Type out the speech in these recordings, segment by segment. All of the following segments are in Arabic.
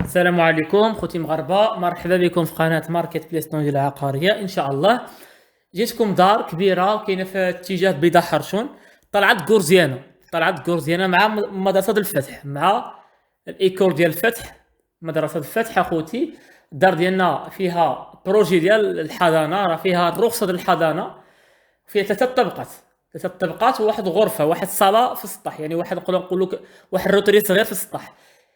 السلام عليكم خوتي مغاربه، مرحبا بكم في قناه ماركت بليس طنجة العقاريه. ان شاء الله جيتكم دار كبيره كاينه في اتجاه بيضا حرشون. طلعت غورزيانه مع مدرسه الفتح، مع الايكور ديال الفتح، مدرسه الفتح اخوتي. الدار ديالنا فيها بروجي ديال الحضانه، راه فيها الرخصه ديال الحضانه، فيها ثلاث طبقات وواحد غرفه، واحد صاله في السطح، يعني واحد نقول لك واحد روتري صغير في السطح.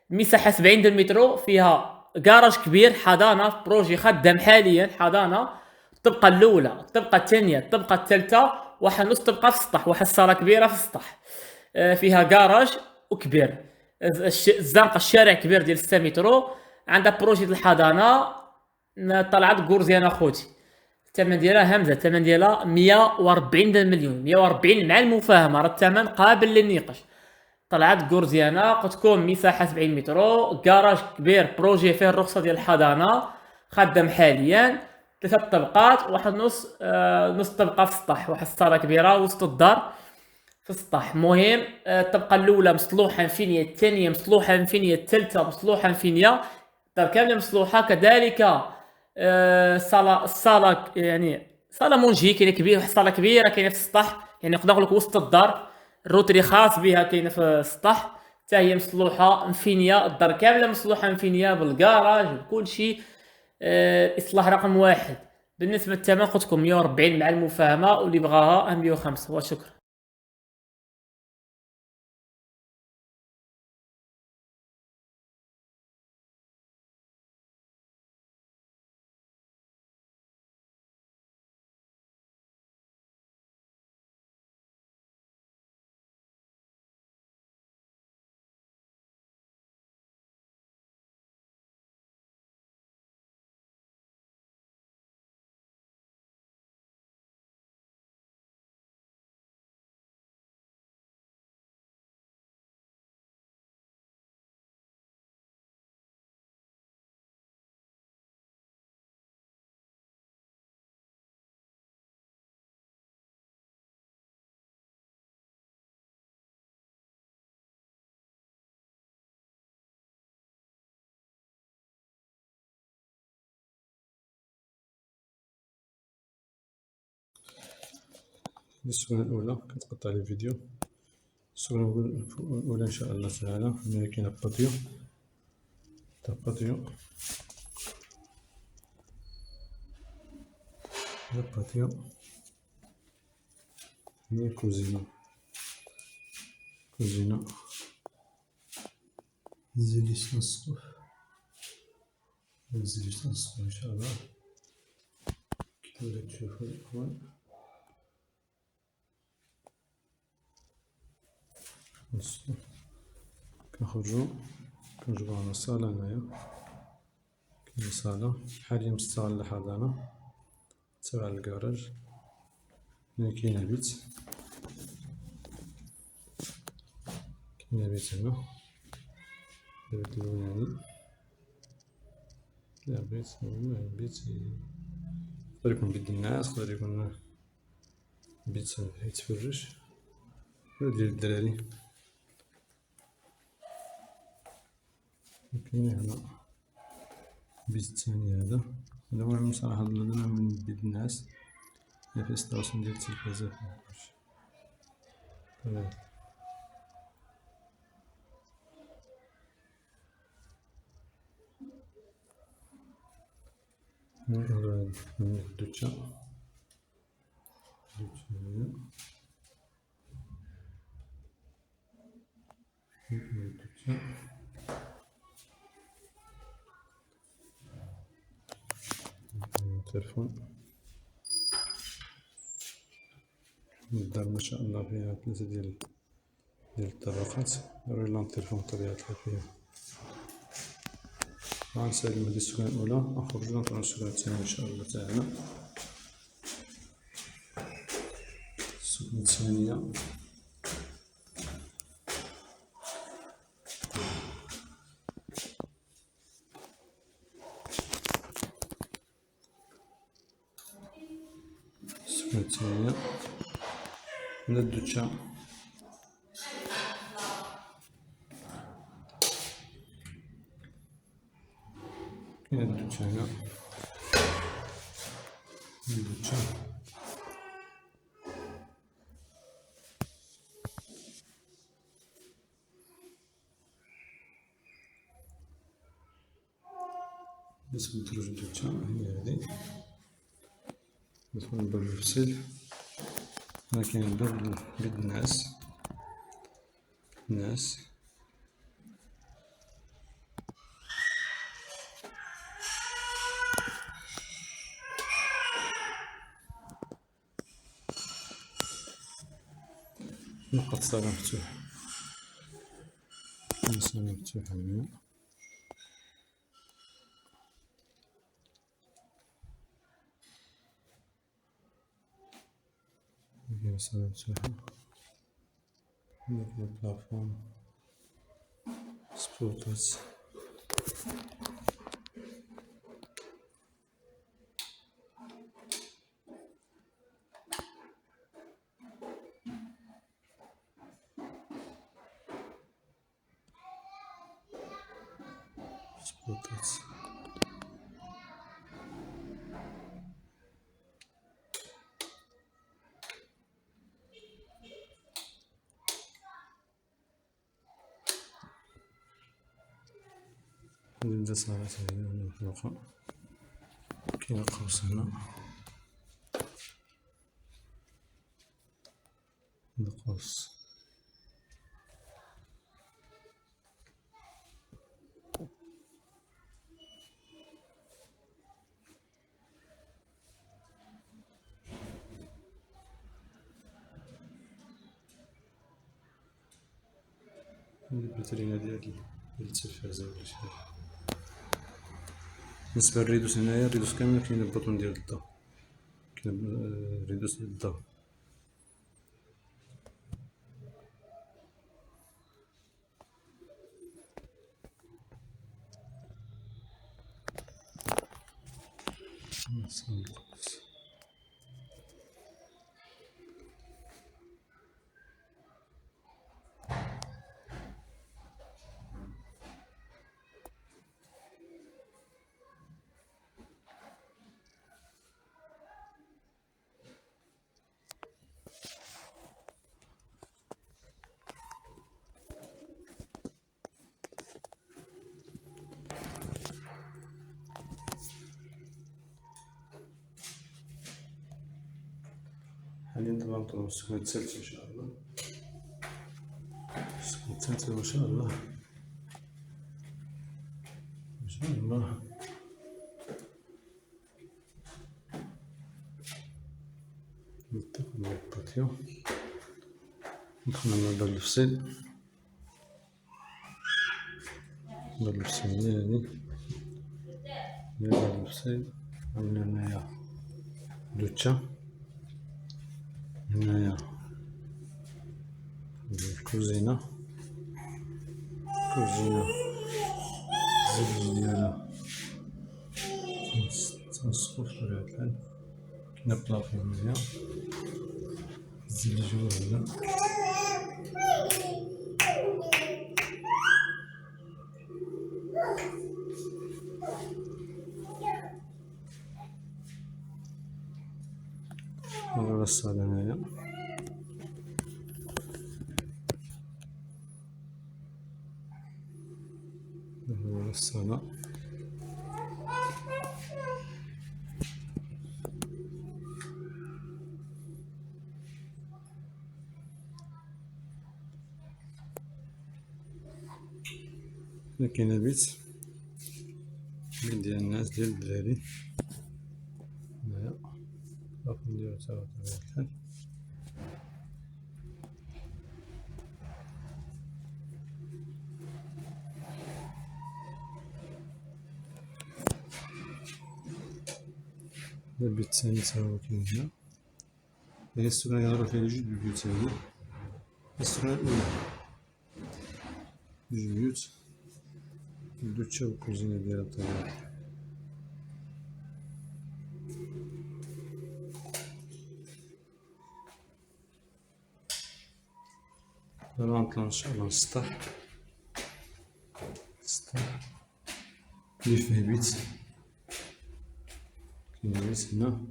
مساحه 70 د المترو، فيها كراج كبير، حضانه بروجي خدام حاليا، حضانه الطبقه الاولى، الطبقه الثانيه، الطبقه الثالثه، واحد نص طبقه في السطح، واحد الصاله كبيره في السطح. فيها كراج وكبير. الزنقه الشارع كبير ديال 6 مترو. عندها بروجي ديال الحضانه. طلعت غورزيان اخوتي. الثمن ديالها همزه، الثمن ديالها 140 د المليون، 140 مع المفاهمه، راه الثمن قابل للنقاش. طلعت غورزيانا، قلت لكم مساحه 70 مترو، كراج كبير، بروجي فيه الرخصه ديال الحضانه، خدام حاليا، ثلاثه طبقات، واحد نص طبقه في السطح، واحد الصاله كبيره وسط الدار في السطح. مهم، الطبقه الاولى مصلوحه انفينيه، الثانيه مصلوحه انفينيه، الثالثه مصلوحه انفينيه، الدار كامله مصلوحه كذلك. الصاله يعني صاله مونجي كاينه كبيره، واحد الصاله كبيره كاينه في السطح، يعني نقدر نقول لك وسط الدار. الروتري خاص بها كاينه في السطح، حتى هي مصلوحه انفينيه، الدار كامله مصلوحه انفينيه بالكراج بكل شيء. الاصلاح رقم واحد. بالنسبه للثمن قلت لكم 140 مع المفاهمه، واللي بغاها 105. وشكرا. السؤال الأولى كتقطع لي الفيديو. السؤال الأولى إن شاء الله تعالى هنا كاينة باتيو، باتيو هنا كوزينة زيليش نسقف إن شاء الله كيما تشوفوا الأخوان. كنخرجو كنجيبو هنا الصالة، هنايا كاينة صالة حاليا مستغلة الحضانة تبع الكراج. هنا كاينة بيت هنا، البيت البنياني، بيت يقدر يكون بيت النعاس، يقدر يكون بيت يتفرش ولا ديال الدراري. كاين هنا البيت الثاني، هذا المهم صراحة من بيت النعاس، فيه ستاسيون ديال التلفازة من الدوشة التلفون. الدار ما شاء الله فيها ثلاثة ديال الطبقات. ريلان التلفون بطبيعة الحال فيها. غنسالي هادي السكنة الأولى، نخرجو نطلعو السكنة الثانية إن شاء الله تعالى. السكنة الثانية هنا الدوشة، كاين الدوتشا هنا، الدوتشا بالنسبة لدروج الدوتشا هي هادي. ندخل للباب المفصل. هنا كاين الباب بيد النعاس، النعاس نبقى الصالة مفتوحة، كاين الصالة مفتوحة هنا، كاين الصالة مفتوحة، هنا كاين البلافون، سبوتات، سبوتات. نبدا صالة هنا من الفوق، كاين قوس هنا، القوس الباترينا ديال التلفازة ولا شي حاجة. بالنسبة للريدوس هنايا، الريدوس كامل كاين البوطون ديال الضو، كاين الريدوس ديال الضو. حاليا دابا نطلبو السكنة الثالثة إن شاء الله، السكنة الثالثة ما شاء الله ما شاء الله. ندخل الباتيو، دخلنا من الباب الفصيل، الباب الفصيل هي هادي، هي الباب الفصيل. عندنا هنايا دوتشا، هنايا الكوزينة، الكوزينة الزلج ديالها تنسقو في طبيعة الحال، كاينة بلافون هنايا، الزلج هو هنا، هو الصالة هنايا. هو الصالة، هنا كاين البيت ديال الناس ديال الدراري، هنايا البلافون ديالو تا هو بطبيعة الحال. البيت الثاني تا هو كاين هنا. هي السكنة يهضرو فيها جوج البيوت هادي، السكنة الأولى جوج بيوت، الدوتشا والكوزينة ديالها بطبيعة الحال. دابا غنطلعو إن شاء الله للسطح، السطح اللي فيه بيت. كاين البيت هنا،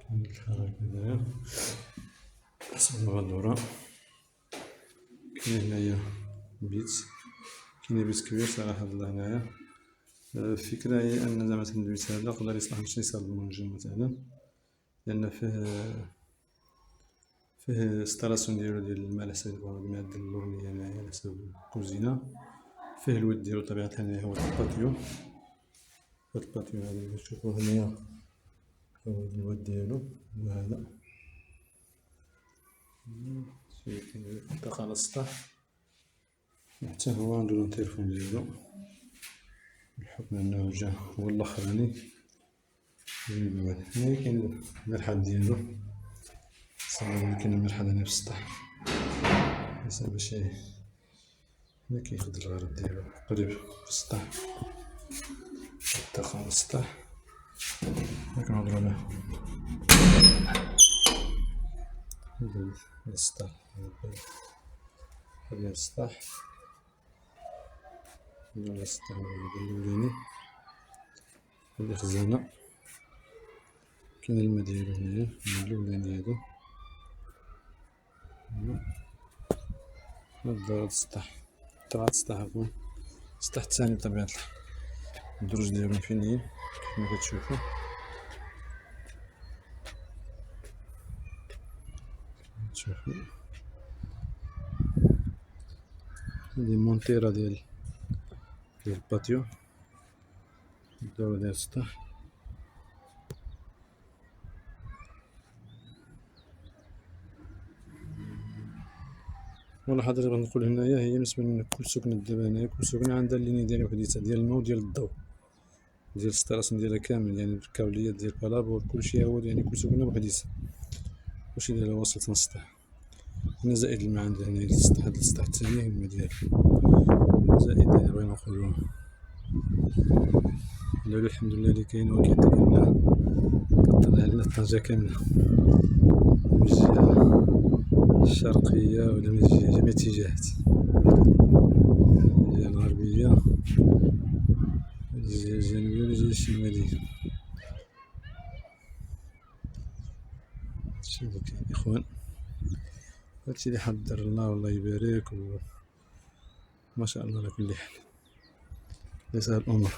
كاين الحركة هنايا حسب الغدورة. كاين هنايا بيت، كاين بيت كبير صراحة الله هنايا. الفكرة هي أن مثلا البيت هذا يقدر يصلح باش يصاب المنجم مثلا، لأن فيه ستراسيون ديال الماء على حساب المعدة اللورنية هنايا على حساب الكوزينة. فيه الود ديالو بطبيعة الحال هنايا هو الباتيو. هاد الباتيو هذا اللي تشوفوه هنايا هو الود ديالو هو هذا. كاين المنطقة على السطح، حتى هو عندو التليفون ديالو بحكم أنه جا هو اللخراني. هنايا كاين المرحاض ديالو، صافي كاين المرحاض هنا في السطح باش هنا كيخدم الغرض ديالو قريب في السطح، الداخل على السطح. كنهضرو على هاد السطح، هاد السطح، هاد السطح الأولاني، هادي خزانة. كاين الما ديالو هنايا الأولاني هادا، هاد السطح، طلعت السطح عفوا، السطح الثاني بطبيعة الحال. الدروج ديالو مفينيين كيفما كتشوفو، هادي مونطيرة ديال الباتيو، الدورة ديال السطح. والله اللي بغيت نقول هنايا هي بالنسبة لنا كل سكنة دابا هنايا كل سكنة عندها الليني ديالها وحديتها ديال الماء وديال الضو ديال الستراسيون ديالها كامل، يعني الكابليات ديال البالابور كلشي هو يعني كل سكنة بوحديتها، كلشي ديالها واصل حتى للسطح. هنا زائد الماء عندنا هنايا السطح، هاد السطح الثاني الماء ديالو زائد بغينا نقولو الحمد لله اللي كاين وكيعطيك لنا كطلع لنا الطنجة كاملة من الجهة الشرقية ولا من جميع الاتجاهات، الجهة الغربية، الجهة الجنوبية والجهة الشمالية. هادشي اللي كاين إخوان، هادشي اللي حضر الله والله يبارك ما شاء الله على كل حال. ليس هاد الأمور.